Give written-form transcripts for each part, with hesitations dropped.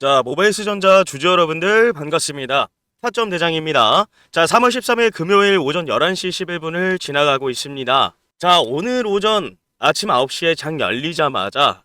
자, 모바일스전자 주주 여러분들 반갑습니다. 타점 대장입니다. 자, 3월 13일 금요일 오전 11시 11분을 지나가고 있습니다. 자, 오늘 오전 아침 9시에 장 열리자마자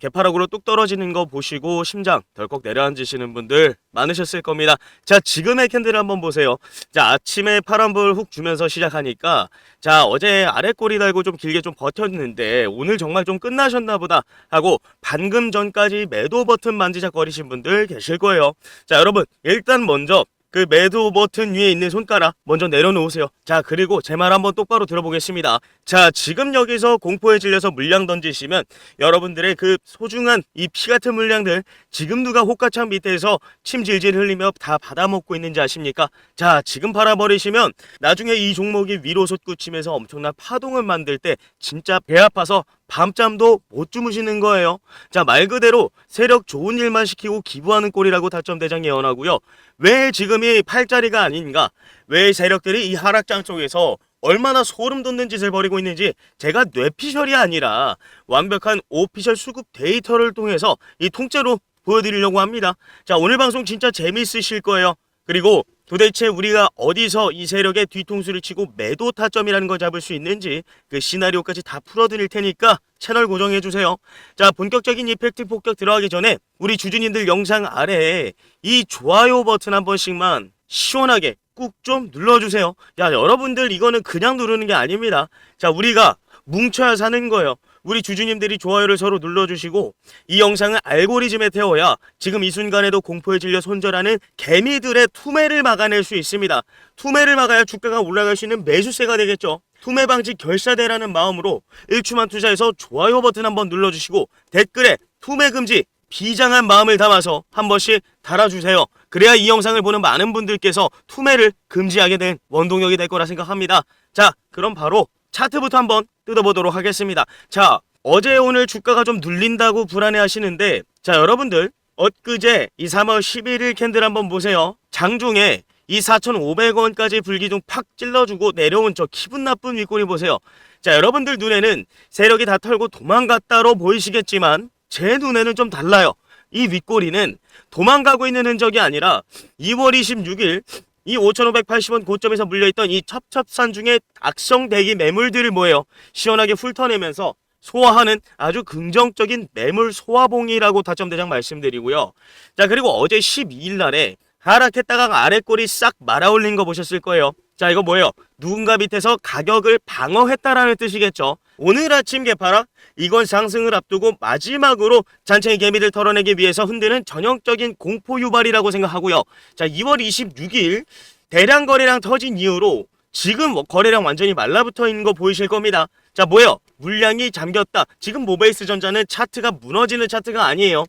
개파락으로 뚝 떨어지는 거 보시고 심장 덜컥 내려앉으시는 분들 많으셨을 겁니다. 자, 지금의 캔들 한번 보세요. 자, 아침에 파란불 훅 주면서 시작하니까 자, 어제 아래 꼬리 달고 좀 길게 좀 버텼는데 오늘 정말 좀 끝나셨나 보다 하고 방금 전까지 매도 버튼 만지작거리신 분들 계실 거예요. 자, 여러분 일단 먼저 그 매도 버튼 위에 있는 손가락 먼저 내려놓으세요. 자, 그리고 제 말 한번 똑바로 들어보겠습니다. 자, 지금 여기서 공포에 질려서 물량 던지시면 여러분들의 그 소중한 이 피 같은 물량들 지금 누가 호가창 밑에서 침 질질 흘리며 다 받아먹고 있는지 아십니까? 자, 지금 팔아버리시면 나중에 이 종목이 위로 솟구치면서 엄청난 파동을 만들 때 진짜 배 아파서 밤잠도 못 주무시는 거예요. 자, 말 그대로 세력 좋은 일만 시키고 기부하는 꼴이라고 타점대장 예언하고요. 왜 지금이 팔자리가 아닌가? 왜 세력들이 이 하락장 쪽에서 얼마나 소름 돋는 짓을 벌이고 있는지 제가 뇌피셜이 아니라 완벽한 오피셜 수급 데이터를 통해서 이 통째로 보여드리려고 합니다. 자, 오늘 방송 진짜 재밌으실 거예요. 그리고 도대체 우리가 어디서 이 세력의 뒤통수를 치고 매도 타점이라는 걸 잡을 수 있는지 그 시나리오까지 다 풀어드릴 테니까 채널 고정해주세요. 자, 본격적인 이펙트 폭격 들어가기 전에 우리 주주님들 영상 아래에 이 좋아요 버튼 한 번씩만 시원하게 꾹 좀 눌러주세요. 야, 여러분들 이거는 그냥 누르는 게 아닙니다. 자, 우리가 뭉쳐야 사는 거예요. 우리 주주님들이 좋아요를 서로 눌러주시고 이 영상을 알고리즘에 태워야 지금 이 순간에도 공포에 질려 손절하는 개미들의 투매를 막아낼 수 있습니다. 투매를 막아야 주가가 올라갈 수 있는 매수세가 되겠죠. 투매 방지 결사대라는 마음으로 1초만 투자해서 좋아요 버튼 한번 눌러주시고 댓글에 투매 금지 비장한 마음을 담아서 한 번씩 달아주세요. 그래야 이 영상을 보는 많은 분들께서 투매를 금지하게 된 원동력이 될 거라 생각합니다. 자, 그럼 바로 차트부터 한번 뜯어보도록 하겠습니다. 자, 어제 오늘 주가가 좀 눌린다고 불안해 하시는데 자, 여러분들 엊그제 이 3월 11일 캔들 한번 보세요. 장중에 이 4,500원까지 불기둥 팍 찔러주고 내려온 저 기분 나쁜 윗꼬리 보세요. 자, 여러분들 눈에는 세력이 다 털고 도망갔다로 보이시겠지만 제 눈에는 좀 달라요. 이 윗꼬리는 도망가고 있는 흔적이 아니라 2월 26일 이 5,580원 고점에서 물려있던 이 첩첩산 중에 악성 대기 매물들을 뭐예요? 시원하게 훑어내면서 소화하는 아주 긍정적인 매물 소화봉이라고 타점대장 말씀드리고요. 자, 그리고 어제 12일 날에 하락했다가 아래꼬리 싹 말아올린 거 보셨을 거예요. 자, 이거 뭐예요? 누군가 밑에서 가격을 방어했다라는 뜻이겠죠. 오늘 아침 개파락 이건 상승을 앞두고 마지막으로 잔챙이 개미들 털어내기 위해서 흔드는 전형적인 공포 유발이라고 생각하고요. 자, 2월 26일 대량 거래량 터진 이후로 지금 거래량 완전히 말라붙어 있는 거 보이실 겁니다. 자, 뭐예요? 물량이 잠겼다. 지금 모바일스전자는 차트가 무너지는 차트가 아니에요.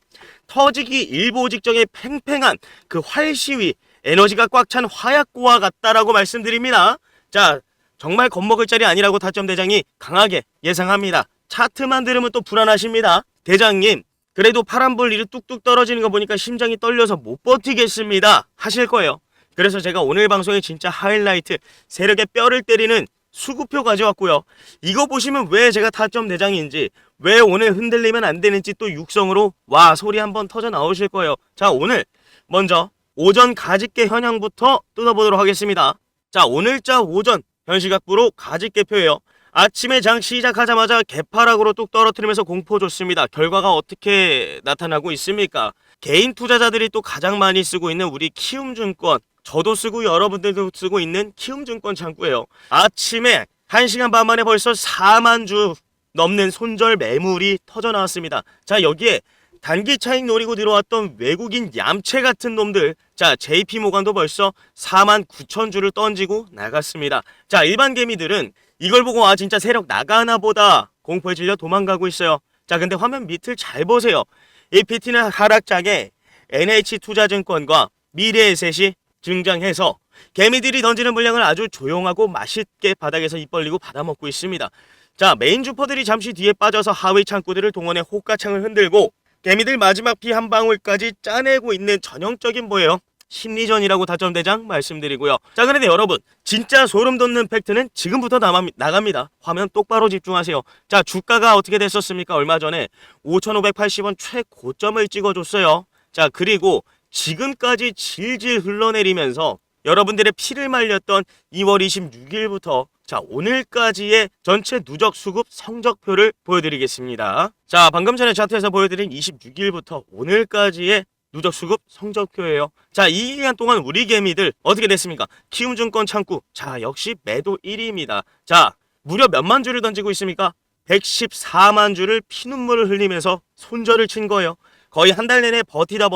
터지기 일보 직전에 팽팽한 그 활시위, 에너지가 꽉 찬 화약고와 같다라고 말씀드립니다. 자, 정말 겁먹을 자리 아니라고 타점대장이 강하게 예상합니다. 차트만 들으면 또 불안하십니다. 대장님, 그래도 파란불 이리 뚝뚝 떨어지는 거 보니까 심장이 떨려서 못 버티겠습니다 하실 거예요. 그래서 제가 오늘 방송에 진짜 하이라이트, 세력의 뼈를 때리는 수급표 가져왔고요. 이거 보시면 왜 제가 타점 대장인지, 왜 오늘 흔들리면 안 되는지 또 육성으로 와 소리 한번 터져 나오실 거예요. 자, 오늘 먼저 오전 가집계 현황부터 뜯어보도록 하겠습니다. 자, 오늘자 오전 현시각부로 가집계표예요. 아침에 장 시작하자마자 개파락으로 뚝 떨어뜨리면서 공포 줬습니다. 결과가 어떻게 나타나고 있습니까? 개인 투자자들이 또 가장 많이 쓰고 있는 우리 키움증권, 저도 쓰고 여러분들도 쓰고 있는 키움증권 창구예요. 아침에 1시간 반 만에 벌써 4만 주 넘는 손절 매물이 터져 나왔습니다. 자, 여기에 단기 차익 노리고 들어왔던 외국인 얌체 같은 놈들, 자, JP모간도 벌써 4만 9천 주를 던지고 나갔습니다. 자, 일반 개미들은 이걸 보고 아 진짜 세력 나가나 보다 공포에 질려 도망가고 있어요. 자, 근데 화면 밑을 잘 보세요. 이 PT는 하락장에 NH투자증권과 미래에셋이 등장해서 개미들이 던지는 물량을 아주 조용하고 맛있게 바닥에서 입 벌리고 받아먹고 있습니다. 자, 메인 주퍼들이 잠시 뒤에 빠져서 하위 창구들을 동원해 호가창을 흔들고 개미들 마지막 피 한 방울까지 짜내고 있는 전형적인 뭐예요? 심리전이라고 타점대장 말씀드리고요. 자, 그런데 여러분 진짜 소름 돋는 팩트는 지금부터 나갑니다. 화면 똑바로 집중하세요. 자, 주가가 어떻게 됐었습니까? 얼마 전에 5,580원 최고점을 찍어줬어요. 자, 그리고 지금까지 질질 흘러내리면서 여러분들의 피를 말렸던 2월 26일부터 자, 오늘까지의 전체 누적 수급 성적표를 보여드리겠습니다. 자, 방금 전에 차트에서 보여드린 26일부터 오늘까지의 누적 수급 성적표예요. 자, 이 기간 동안 우리 개미들 어떻게 됐습니까? 키움증권 창구. 자, 역시 매도 1위입니다. 자, 무려 몇만 주를 던지고 있습니까? 114만 주를 피눈물을 흘리면서 손절을 친 거예요. 거의 한 달 내내 버티다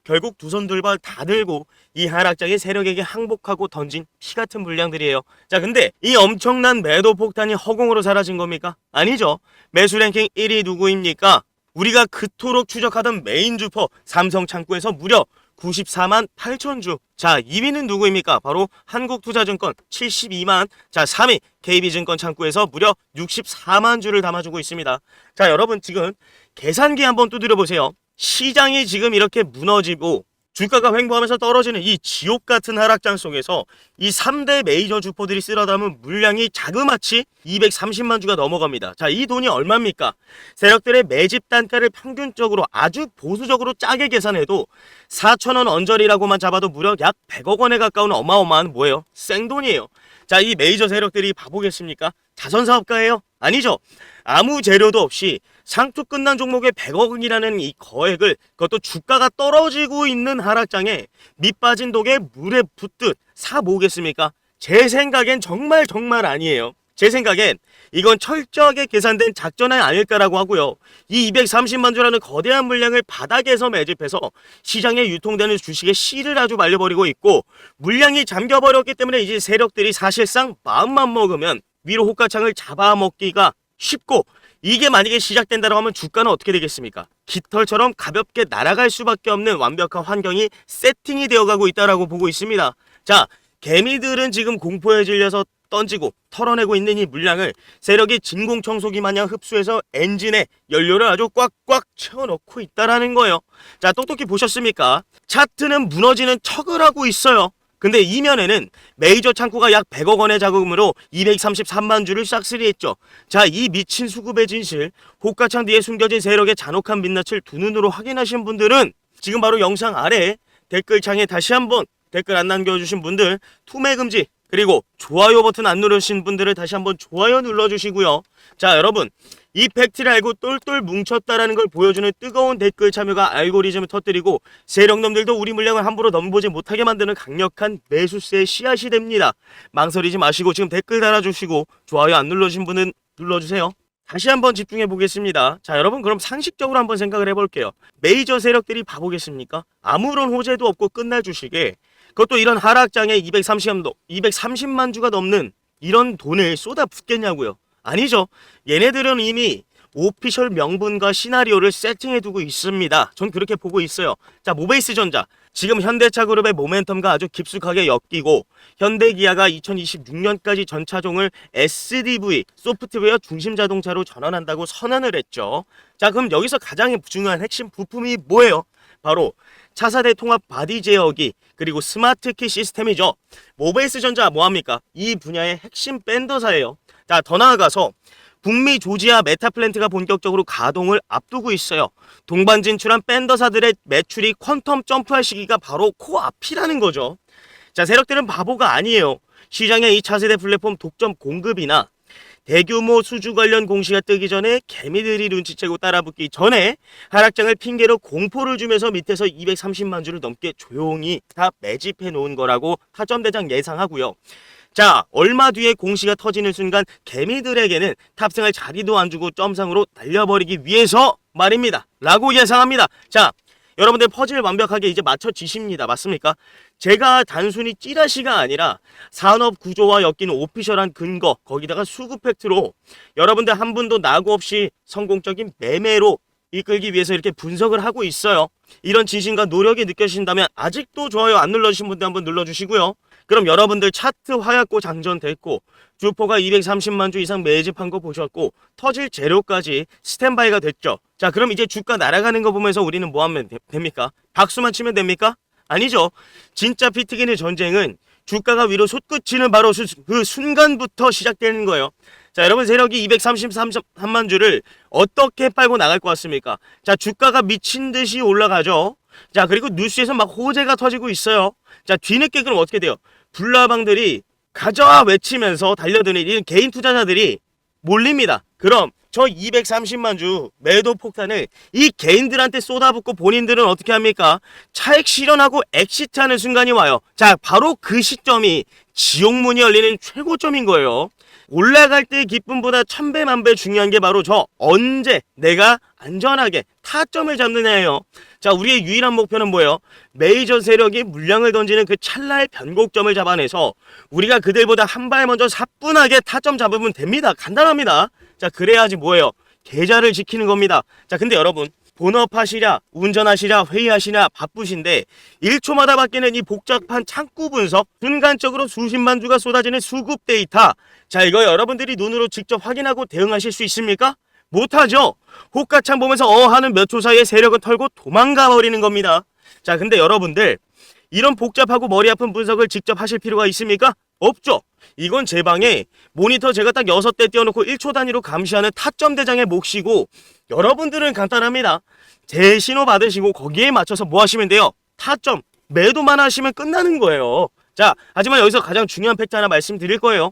결국 두 손 둘발 다 들고 이 하락장의 세력에게 항복하고 던진 피 같은 물량들이에요. 자, 근데 이 엄청난 매도 폭탄이 허공으로 사라진 겁니까? 아니죠. 매수 랭킹 1위 누구입니까? 우리가 그토록 추적하던 메인 주포 삼성 창구에서 무려 94만 8천 주. 자, 2위는 누구입니까? 바로 한국투자증권 72만. 자, 3위 KB증권 창구에서 무려 64만 주를 담아주고 있습니다. 자, 여러분 지금 계산기 한번 두드려 보세요. 시장이 지금 이렇게 무너지고 주가가 횡보하면서 떨어지는 이 지옥 같은 하락장 속에서 이 3대 메이저 주포들이 쓸어 담은 물량이 자그마치 230만 주가 넘어갑니다. 자, 이 돈이 얼마입니까? 세력들의 매집 단가를 평균적으로 아주 보수적으로 짜게 계산해도 4,000원 언저리라고만 잡아도 무려 약 100억 원에 가까운 어마어마한 뭐예요? 생돈이에요. 자, 이 메이저 세력들이 바보겠습니까? 자선사업가예요? 아니죠. 아무 재료도 없이 상투 끝난 종목의 100억이라는 이 거액을 그것도 주가가 떨어지고 있는 하락장에 밑 빠진 독에 물에 붓듯 사 모으겠습니까? 제 생각엔 정말 아니에요. 제 생각엔 이건 철저하게 계산된 작전이 아닐까라고 하고요. 이 230만 주라는 거대한 물량을 바닥에서 매집해서 시장에 유통되는 주식의 씨를 아주 말려버리고 있고 물량이 잠겨버렸기 때문에 이제 세력들이 사실상 마음만 먹으면 위로 호가창을 잡아먹기가 쉽고 이게 만약에 시작된다고 하면 주가는 어떻게 되겠습니까? 깃털처럼 가볍게 날아갈 수밖에 없는 완벽한 환경이 세팅이 되어가고 있다라고 보고 있습니다. 자, 개미들은 지금 공포에 질려서 던지고 털어내고 있는 이 물량을 세력이 진공청소기 마냥 흡수해서 엔진에 연료를 아주 꽉꽉 채워넣고 있다라는 거예요. 자, 똑똑히 보셨습니까? 차트는 무너지는 척을 하고 있어요. 근데 이면에는 메이저 창구가 약 100억 원의 자금으로 233만 주를 싹쓸이했죠. 자, 이 미친 수급의 진실, 호가창 뒤에 숨겨진 세력의 잔혹한 민낯을 두 눈으로 확인하신 분들은 지금 바로 영상 아래 댓글창에 다시 한번 댓글 안 남겨주신 분들 투매금지 그리고 좋아요 버튼 안 누르신 분들을 다시 한번 좋아요 눌러주시고요. 자, 여러분 이 팩트를 알고 똘똘 뭉쳤다라는 걸 보여주는 뜨거운 댓글 참여가 알고리즘을 터뜨리고 세력놈들도 우리 물량을 함부로 넘보지 못하게 만드는 강력한 매수세의 씨앗이 됩니다. 망설이지 마시고 지금 댓글 달아주시고 좋아요 안 눌러주신 분은 눌러주세요. 다시 한번 집중해 보겠습니다. 자, 여러분 그럼 상식적으로 한번 생각을 해볼게요. 메이저 세력들이 바보겠습니까? 아무런 호재도 없고 끝날 주식에 그것도 이런 하락장에 230만 주가 넘는 이런 돈을 쏟아붓겠냐고요. 아니죠. 얘네들은 이미 오피셜 명분과 시나리오를 세팅해두고 있습니다. 전 그렇게 보고 있어요. 자, 모베이스전자 지금 현대차그룹의 모멘텀과 아주 깊숙하게 엮이고 현대기아가 2026년까지 전 차종을 SDV 소프트웨어 중심 자동차로 전환한다고 선언을 했죠. 자, 그럼 여기서 가장 중요한 핵심 부품이 뭐예요? 바로 차세대 통합 바디 제어기 그리고 스마트키 시스템이죠. 모베이스전자 뭐합니까? 이 분야의 핵심 밴더사예요. 자, 더 나아가서 북미 조지아 메타플랜트가 본격적으로 가동을 앞두고 있어요. 동반 진출한 밴더사들의 매출이 퀀텀 점프할 시기가 바로 코앞이라는 거죠. 자, 세력들은 바보가 아니에요. 시장에 이 차세대 플랫폼 독점 공급이나 대규모 수주 관련 공시가 뜨기 전에 개미들이 눈치채고 따라붙기 전에 하락장을 핑계로 공포를 주면서 밑에서 230만 주를 넘게 조용히 다 매집해 놓은 거라고 타점대장 예상하고요. 자, 얼마 뒤에 공시가 터지는 순간 개미들에게는 탑승할 자리도 안 주고 점상으로 날려버리기 위해서 말입니다. 라고 예상합니다. 자, 여러분들 퍼즐 완벽하게 이제 맞춰지십니다. 맞습니까? 제가 단순히 찌라시가 아니라 산업 구조와 엮이는 오피셜한 근거 거기다가 수급 팩트로 여러분들 한 분도 낙오 없이 성공적인 매매로 이끌기 위해서 이렇게 분석을 하고 있어요. 이런 진심과 노력이 느껴지신다면 아직도 좋아요 안 눌러주신 분들 한번 눌러주시고요. 그럼 여러분들 차트 화약고 장전됐고 주포가 230만 주 이상 매집한 거 보셨고 터질 재료까지 스탠바이가 됐죠. 자, 그럼 이제 주가 날아가는 거 보면서 우리는 뭐 하면 됩니까? 박수만 치면 됩니까? 아니죠. 진짜 피튀기는 전쟁은 주가가 위로 솟구치는 바로 그 순간부터 시작되는 거예요. 자, 여러분 세력이 233만 주를 어떻게 빨고 나갈 것 같습니까? 자, 주가가 미친 듯이 올라가죠. 자, 그리고 뉴스에서 막 호재가 터지고 있어요. 자, 뒤늦게 그럼 어떻게 돼요? 불나방들이 가져와 외치면서 달려드는 이 개인 투자자들이 몰립니다. 그럼 저 230만 주 매도 폭탄을 이 개인들한테 쏟아붓고 본인들은 어떻게 합니까? 차익 실현하고 엑시트하는 순간이 와요. 자, 바로 그 시점이 지옥문이 열리는 최고점인 거예요. 올라갈 때의 기쁨보다 천배 만배 중요한 게 바로 저 언제 내가 안전하게 타점을 잡느냐예요. 자, 우리의 유일한 목표는 뭐예요? 메이저 세력이 물량을 던지는 그 찰나의 변곡점을 잡아내서 우리가 그들보다 한 발 먼저 사뿐하게 타점 잡으면 됩니다. 간단합니다. 자, 그래야지 뭐예요? 계좌를 지키는 겁니다. 자, 근데 여러분, 본업하시랴, 운전하시랴, 회의하시랴 바쁘신데 1초마다 바뀌는 이 복잡한 창구 분석, 순간적으로 수십만 주가 쏟아지는 수급 데이터, 자, 이거 여러분들이 눈으로 직접 확인하고 대응하실 수 있습니까? 못하죠. 호가창 보면서 하는 몇 초 사이에 세력은 털고 도망가 버리는 겁니다. 자, 근데 여러분들 이런 복잡하고 머리 아픈 분석을 직접 하실 필요가 있습니까? 없죠. 이건 제 방에 모니터 제가 딱 6대 띄워놓고 1초 단위로 감시하는 타점 대장의 몫이고, 여러분들은 간단합니다. 제 신호 받으시고 거기에 맞춰서 뭐 하시면 돼요? 타점 매도만 하시면 끝나는 거예요. 자, 하지만 여기서 가장 중요한 팩트 하나 말씀드릴 거예요.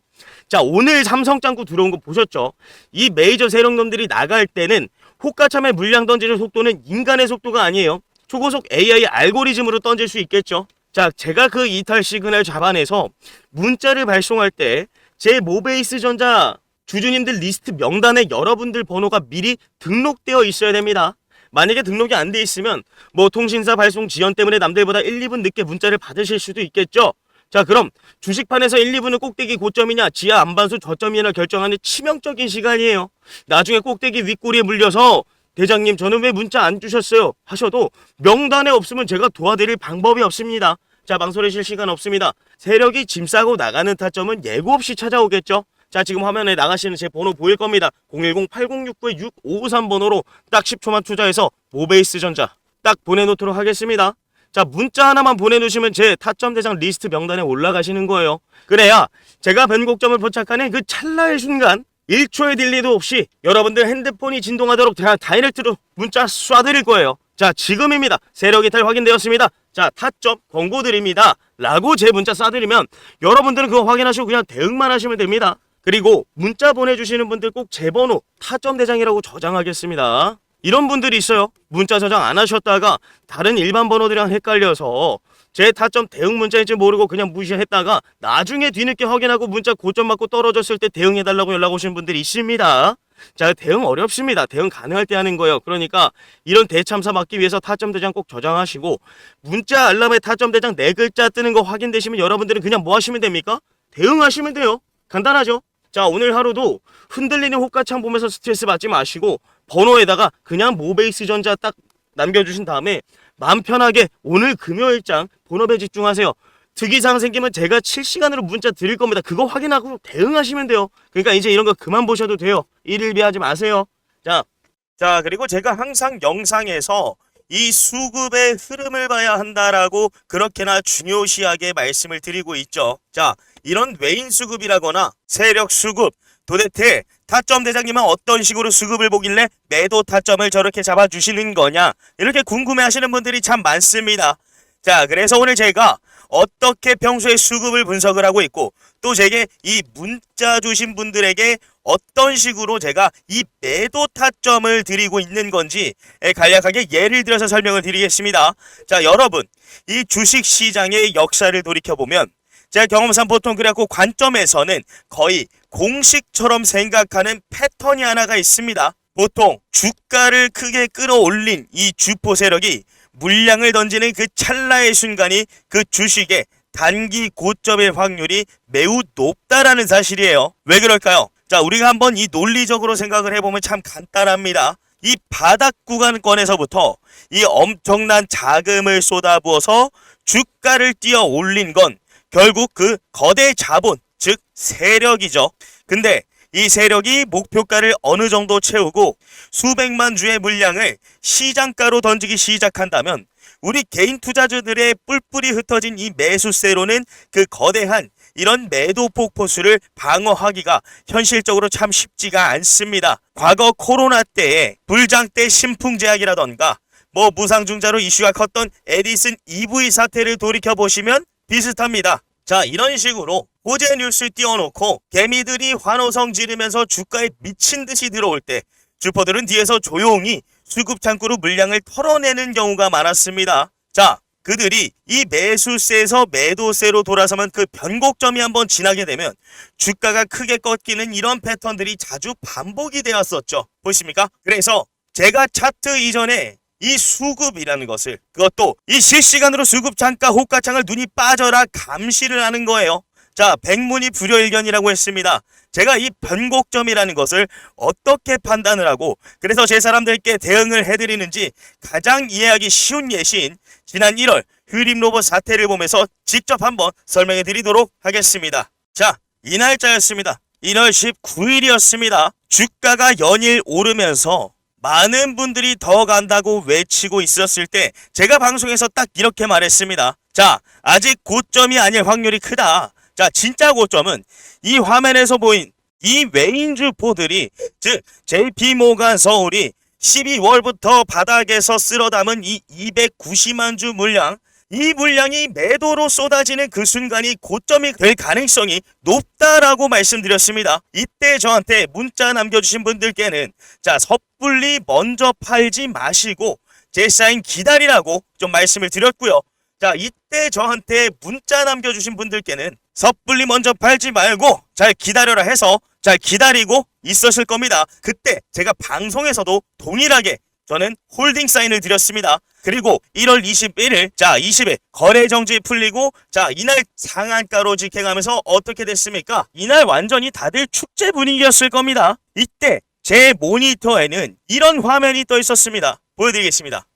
자, 오늘 삼성 짱구 들어온 거 보셨죠? 이 메이저 세력놈들이 나갈 때는 호가참에 물량 던지는 속도는 인간의 속도가 아니에요. 초고속 AI 알고리즘으로 던질 수 있겠죠. 자, 제가 그 이탈 시그널 잡아내서 문자를 발송할 때 제 모베이스 전자 주주님들 리스트 명단에 여러분들 번호가 미리 등록되어 있어야 됩니다. 만약에 등록이 안 돼 있으면 뭐 통신사 발송 지연 때문에 남들보다 1, 2분 늦게 문자를 받으실 수도 있겠죠. 자, 그럼 주식판에서 1, 2분은 꼭대기 고점이냐 지하 안반수 저점이냐 결정하는 치명적인 시간이에요. 나중에 꼭대기 윗꼬리에 물려서 대장님 저는 왜 문자 안 주셨어요 하셔도 명단에 없으면 제가 도와드릴 방법이 없습니다. 자, 망설이실 시간 없습니다. 세력이 짐 싸고 나가는 타점은 예고 없이 찾아오겠죠. 자, 지금 화면에 나가시는 제 번호 보일 겁니다. 010-8069-6553 번호로 딱 10초만 투자해서 모베이스 전자 딱 보내놓도록 하겠습니다. 자, 문자 하나만 보내놓으시면 제 타점 대장 리스트 명단에 올라가시는 거예요. 그래야 제가 변곡점을 포착하는 그 찰나의 순간 1초의 딜리도 없이 여러분들 핸드폰이 진동하도록 다이렉트로 문자 쏴드릴 거예요. 자, 지금입니다. 세력 이탈 확인되었습니다. 자, 타점 권고 드립니다 라고 제 문자 쏴드리면 여러분들은 그거 확인하시고 그냥 대응만 하시면 됩니다. 그리고 문자 보내주시는 분들 꼭 제 번호 타점 대장이라고 저장하겠습니다. 이런 분들이 있어요. 문자 저장 안 하셨다가 다른 일반 번호들이랑 헷갈려서 제 타점 대응 문자인지 모르고 그냥 무시했다가 나중에 뒤늦게 확인하고 문자 고점 맞고 떨어졌을 때 대응해달라고 연락 오시는 분들이 있습니다. 자, 대응 어렵습니다. 대응 가능할 때 하는 거예요. 그러니까 이런 대참사 막기 위해서 타점 대장 꼭 저장하시고, 문자 알람에 타점 대장 4글자 뜨는 거 확인되시면 여러분들은 그냥 뭐 하시면 됩니까? 대응하시면 돼요. 간단하죠? 자, 오늘 하루도 흔들리는 호가창 보면서 스트레스 받지 마시고 번호에다가 그냥 모베이스 전자 딱 남겨주신 다음에 마음 편하게 오늘 금요일장 본업에 집중하세요. 특이사항 생기면 제가 실시간으로 문자 드릴 겁니다. 그거 확인하고 대응하시면 돼요. 그러니까 이제 이런 거 그만 보셔도 돼요. 일일비하지 마세요. 자, 그리고 제가 항상 영상에서 이 수급의 흐름을 봐야 한다라고 그렇게나 중요시하게 말씀을 드리고 있죠. 자, 이런 외인 수급이라거나 세력 수급, 도대체 타점 대장님은 어떤 식으로 수급을 보길래 매도 타점을 저렇게 잡아주시는 거냐, 이렇게 궁금해하시는 분들이 참 많습니다. 자, 그래서 오늘 제가 어떻게 평소에 수급을 분석을 하고 있고, 또 제게 이 문자 주신 분들에게 어떤 식으로 제가 이 매도 타점을 드리고 있는 건지 간략하게 예를 들어서 설명을 드리겠습니다. 자, 여러분, 이 주식시장의 역사를 돌이켜보면 제가 경험상 보통 그래갖고 관점에서는 거의 공식처럼 생각하는 패턴이 하나가 있습니다. 보통 주가를 크게 끌어올린 이 주포 세력이 물량을 던지는 그 찰나의 순간이 그 주식의 단기 고점의 확률이 매우 높다라는 사실이에요. 왜 그럴까요? 자, 우리가 한번 이 논리적으로 생각을 해보면 참 간단합니다. 이 바닥 구간권에서부터 이 엄청난 자금을 쏟아부어서 주가를 뛰어 올린 건 결국 그 거대 자본, 즉 세력이죠. 근데 이 세력이 목표가를 어느 정도 채우고 수백만 주의 물량을 시장가로 던지기 시작한다면 우리 개인 투자자들의 뿔뿔이 흩어진 이 매수세로는 그 거대한 이런 매도 폭포수를 방어하기가 현실적으로 참 쉽지가 않습니다. 과거 코로나 때에 불장 때 신풍제약이라던가 뭐 무상증자로 이슈가 컸던 에디슨 EV 사태를 돌이켜보시면 비슷합니다. 자, 이런 식으로 호재 뉴스 띄워놓고 개미들이 환호성 지르면서 주가에 미친듯이 들어올 때 주포들은 뒤에서 조용히 수급 창구로 물량을 털어내는 경우가 많았습니다. 자, 그들이 이 매수세에서 매도세로 돌아서면 그 변곡점이 한번 지나게 되면 주가가 크게 꺾이는 이런 패턴들이 자주 반복이 되었었죠. 보십니까? 그래서 제가 차트 이전에 이 수급이라는 것을, 그것도 이 실시간으로 수급 창가 호가창을 눈이 빠져라 감시를 하는 거예요. 자, 백문이 불여일견이라고 했습니다. 제가 이 변곡점이라는 것을 어떻게 판단을 하고 그래서 제 사람들께 대응을 해드리는지 가장 이해하기 쉬운 예시인 지난 1월 hylimrobo 사태를 보면서 직접 한번 설명해 드리도록 하겠습니다. 자, 이 날짜였습니다. 1월 19일이었습니다. 주가가 연일 오르면서 많은 분들이 더 간다고 외치고 있었을 때 제가 방송에서 딱 이렇게 말했습니다. 자, 아직 고점이 아닐 확률이 크다. 자, 진짜 고점은 이 화면에서 보인 이 외인주포들이, 즉 JP모간 서울이 12월부터 바닥에서 쓸어 담은 이 290만 주 물량, 이 물량이 매도로 쏟아지는 그 순간이 고점이 될 가능성이 높다라고 말씀드렸습니다. 이때 저한테 문자 남겨주신 분들께는 자, 섣불리 먼저 팔지 마시고 제 사인 기다리라고 좀 말씀을 드렸고요. 자, 이때 저한테 문자 남겨주신 분들께는 섣불리 먼저 팔지 말고 잘 기다려라 해서 잘 기다리고 있었을 겁니다. 그때 제가 방송에서도 동일하게 저는 홀딩 사인을 드렸습니다. 그리고 1월 21일, 자, 20일 거래 정지 풀리고, 자, 이날 상한가로 직행하면서 어떻게 됐습니까? 이날 완전히 다들 축제 분위기였을 겁니다. 이때 제 모니터에는 이런 화면이 떠 있었습니다. 보여드리겠습니다.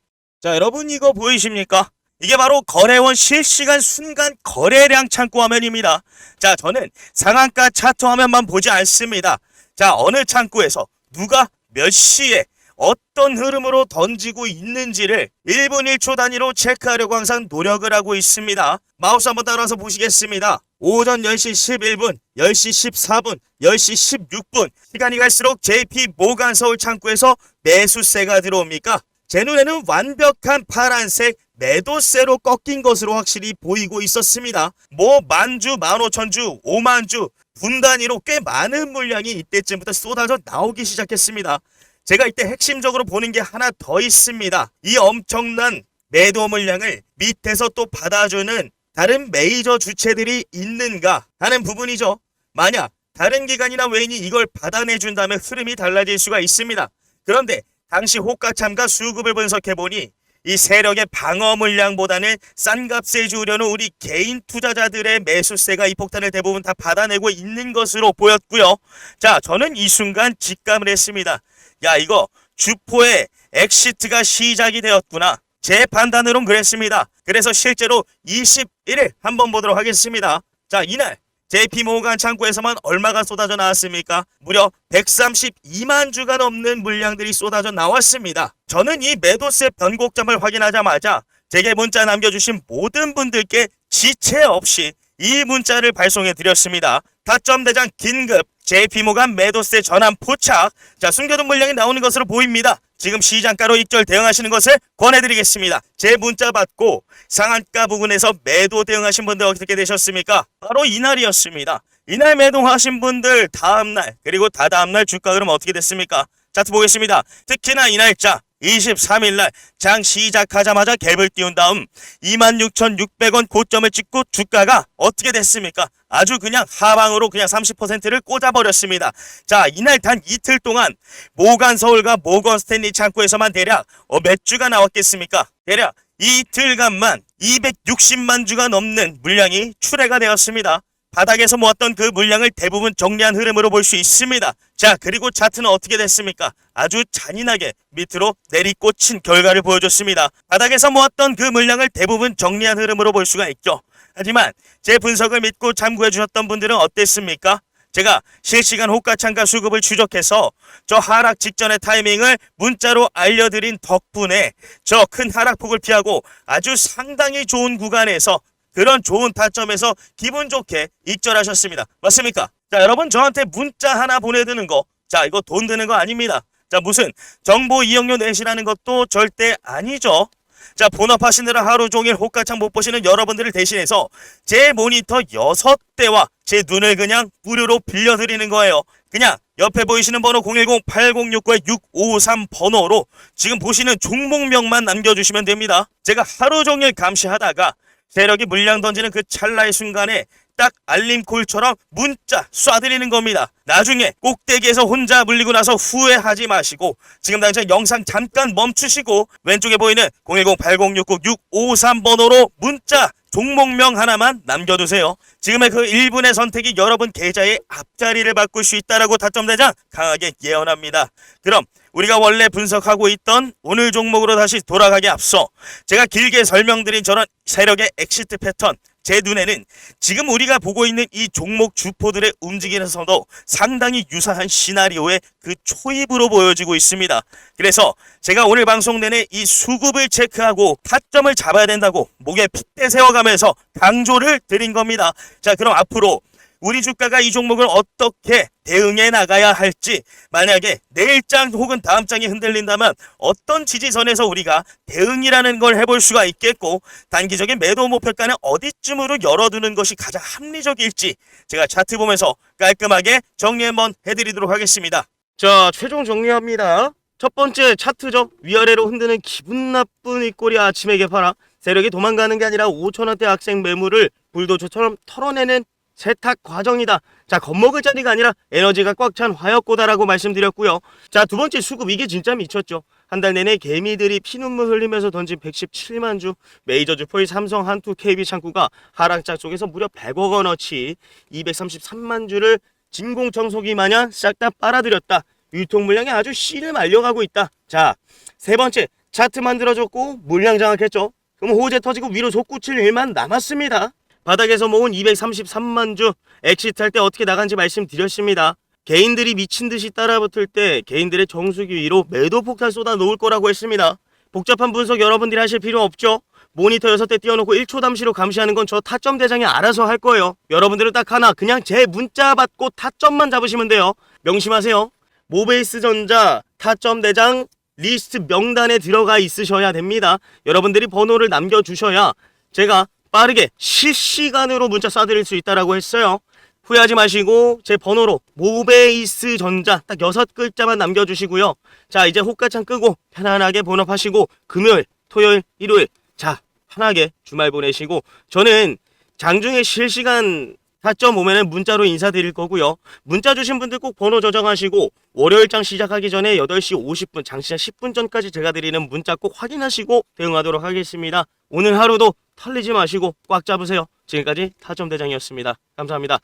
자, 여러분 이거 보이십니까? 이게 바로 거래원 실시간 순간 거래량 창구 화면입니다. 자, 저는 상한가 차트 화면만 보지 않습니다. 자, 어느 창구에서 누가 몇 시에 어떤 흐름으로 던지고 있는지를 1분 1초 단위로 체크하려고 항상 노력을 하고 있습니다. 마우스 한번 따라서 보시겠습니다. 오전 10시 11분, 10시 14분, 10시 16분 시간이 갈수록 JP모간 서울 창구에서 매수세가 들어옵니까? 제 눈에는 완벽한 파란색 매도세로 꺾인 것으로 확실히 보이고 있었습니다. 뭐 만주, 15,000주, 5만주 분 단위로 꽤 많은 물량이 이때쯤부터 쏟아져 나오기 시작했습니다. 제가 이때 핵심적으로 보는 게 하나 더 있습니다. 이 엄청난 매도 물량을 밑에서 또 받아주는 다른 메이저 주체들이 있는가 하는 부분이죠. 만약 다른 기관이나 외인이 이걸 받아내준다면 흐름이 달라질 수가 있습니다. 그런데 당시 호가참가 수급을 분석해보니 이 세력의 방어 물량보다는 싼 값에 주려는 우리 개인 투자자들의 매수세가 이 폭탄을 대부분 다 받아내고 있는 것으로 보였고요. 자, 저는 이 순간 직감을 했습니다. 야, 이거 주포의 엑시트가 시작이 되었구나. 제 판단으론 그랬습니다. 그래서 실제로 21일 한번 보도록 하겠습니다. 자, 이날 JP모간 창구에서만 얼마가 쏟아져 나왔습니까? 무려 132만 주가 넘는 물량들이 쏟아져 나왔습니다. 저는 이 매도세 변곡점을 확인하자마자 제게 문자 남겨주신 모든 분들께 지체 없이 이 문자를 발송해 드렸습니다. 타점 대장 긴급 JP모간 매도세 전환 포착. 자, 숨겨둔 물량이 나오는 것으로 보입니다. 지금 시장가로 익절 대응하시는 것을 권해드리겠습니다. 제 문자 받고 상한가 부근에서 매도 대응하신 분들 어떻게 되셨습니까? 바로 이날이었습니다. 이날 매도하신 분들 다음날 그리고 다다음날 주가 흐름 어떻게 됐습니까? 차트 보겠습니다. 특히나 이 날짜 23일날 장 시작하자마자 갭을 띄운 다음 26,600원 고점을 찍고 주가가 어떻게 됐습니까? 아주 그냥 하방으로 그냥 30%를 꽂아버렸습니다. 자, 이날 단 이틀 동안 모간 서울과 모건 스탠리 창구에서만 대략 몇 주가 나왔겠습니까? 대략 이틀간만 260만 주가 넘는 물량이 출회가 되었습니다. 바닥에서 모았던 그 물량을 대부분 정리한 흐름으로 볼 수 있습니다. 자, 그리고 차트는 어떻게 됐습니까? 아주 잔인하게 밑으로 내리꽂힌 결과를 보여줬습니다. 바닥에서 모았던 그 물량을 대부분 정리한 흐름으로 볼 수가 있죠. 하지만 제 분석을 믿고 참고해 주셨던 분들은 어땠습니까? 제가 실시간 호가창가 수급을 추적해서 저 하락 직전의 타이밍을 문자로 알려드린 덕분에 저 큰 하락폭을 피하고 아주 상당히 좋은 구간에서 그런 좋은 타점에서 기분 좋게 익절하셨습니다. 맞습니까? 자, 여러분 저한테 문자 하나 보내드는 거, 자, 이거 돈 드는 거 아닙니다. 자, 무슨 정보 이용료 내시라는 것도 절대 아니죠. 자, 본업하시느라 하루 종일 호가창 못 보시는 여러분들을 대신해서 제 모니터 6대와 제 눈을 그냥 무료로 빌려드리는 거예요. 그냥 옆에 보이시는 번호 010-8069-6553 번호로 지금 보시는 종목명만 남겨주시면 됩니다. 제가 하루 종일 감시하다가 세력이 물량 던지는 그 찰나의 순간에 딱 알림콜처럼 문자 쏴드리는 겁니다. 나중에 꼭대기에서 혼자 물리고 나서 후회하지 마시고 지금 당장 영상 잠깐 멈추시고 왼쪽에 보이는 010-8069-6553 번호로 문자 종목명 하나만 남겨두세요. 지금의 그 1분의 선택이 여러분 계좌의 앞자리를 바꿀 수 있다라고 타점대장 강하게 예언합니다. 그럼 우리가 원래 분석하고 있던 오늘 종목으로 다시 돌아가기 앞서 제가 길게 설명드린 저런 세력의 엑시트 패턴, 제 눈에는 지금 우리가 보고 있는 이 종목 주포들의 움직임에서도 상당히 유사한 시나리오의 그 초입으로 보여지고 있습니다. 그래서 제가 오늘 방송 내내 이 수급을 체크하고 타점을 잡아야 된다고 목에 핏대 세워가면서 강조를 드린 겁니다. 자, 그럼 앞으로 우리 주가가 이 종목을 어떻게 대응해 나가야 할지, 만약에 내일장 혹은 다음장이 흔들린다면 어떤 지지선에서 우리가 대응이라는 걸 해볼 수가 있겠고, 단기적인 매도 목표가는 어디쯤으로 열어두는 것이 가장 합리적일지 제가 차트 보면서 깔끔하게 정리 한번 해드리도록 하겠습니다. 자, 최종 정리합니다. 첫 번째 차트죠. 위아래로 흔드는 기분 나쁜 이 꼴이 아침에 개파라. 세력이 도망가는 게 아니라 5천원대 악생 매물을 불도저처럼 털어내는 세탁 과정이다. 자, 겁먹을 자리가 아니라 에너지가 꽉 찬 화약고다라고 말씀드렸고요. 자, 두 번째 수급, 이게 진짜 미쳤죠. 한 달 내내 개미들이 피눈물 흘리면서 던진 117만 주, 메이저 주포의 삼성, 한투, KB 창구가 하락장 쪽에서 무려 100억 원어치 233만 주를 진공청소기 마냥 싹 다 빨아들였다. 유통 물량이 아주 씨를 말려가고 있다. 자, 세 번째, 차트 만들어졌고 물량 장악했죠. 그럼 호재 터지고 위로 솟구칠 일만 남았습니다. 바닥에서 모은 233만 주 엑시트할 때 어떻게 나간지 말씀드렸습니다. 개인들이 미친듯이 따라붙을 때 개인들의 정수기 위로 매도 폭탄 쏟아 놓을 거라고 했습니다. 복잡한 분석 여러분들이 하실 필요 없죠. 모니터 6대 띄워놓고 1초 잠시로 감시하는 건 저 타점 대장이 알아서 할 거예요. 여러분들은 딱 하나, 그냥 제 문자 받고 타점만 잡으시면 돼요. 명심하세요. 모베이스 전자 타점 대장 리스트 명단에 들어가 있으셔야 됩니다. 여러분들이 번호를 남겨주셔야 제가 빠르게 실시간으로 문자 쏴드릴 수 있다라고 했어요. 후회하지 마시고 제 번호로 모베이스 전자 딱 6글자만 남겨주시고요. 자, 이제 호가창 끄고 편안하게 본업하시고 금요일, 토요일, 일요일 자, 편하게 주말 보내시고 저는 장중에 실시간 타점 오면은 문자로 인사드릴 거고요. 문자 주신 분들 꼭 번호 저장하시고 월요일장 시작하기 전에 8시 50분, 장시간 10분 전까지 제가 드리는 문자 꼭 확인하시고 대응하도록 하겠습니다. 오늘 하루도 털리지 마시고 꽉 잡으세요. 지금까지 타점대장이었습니다. 감사합니다.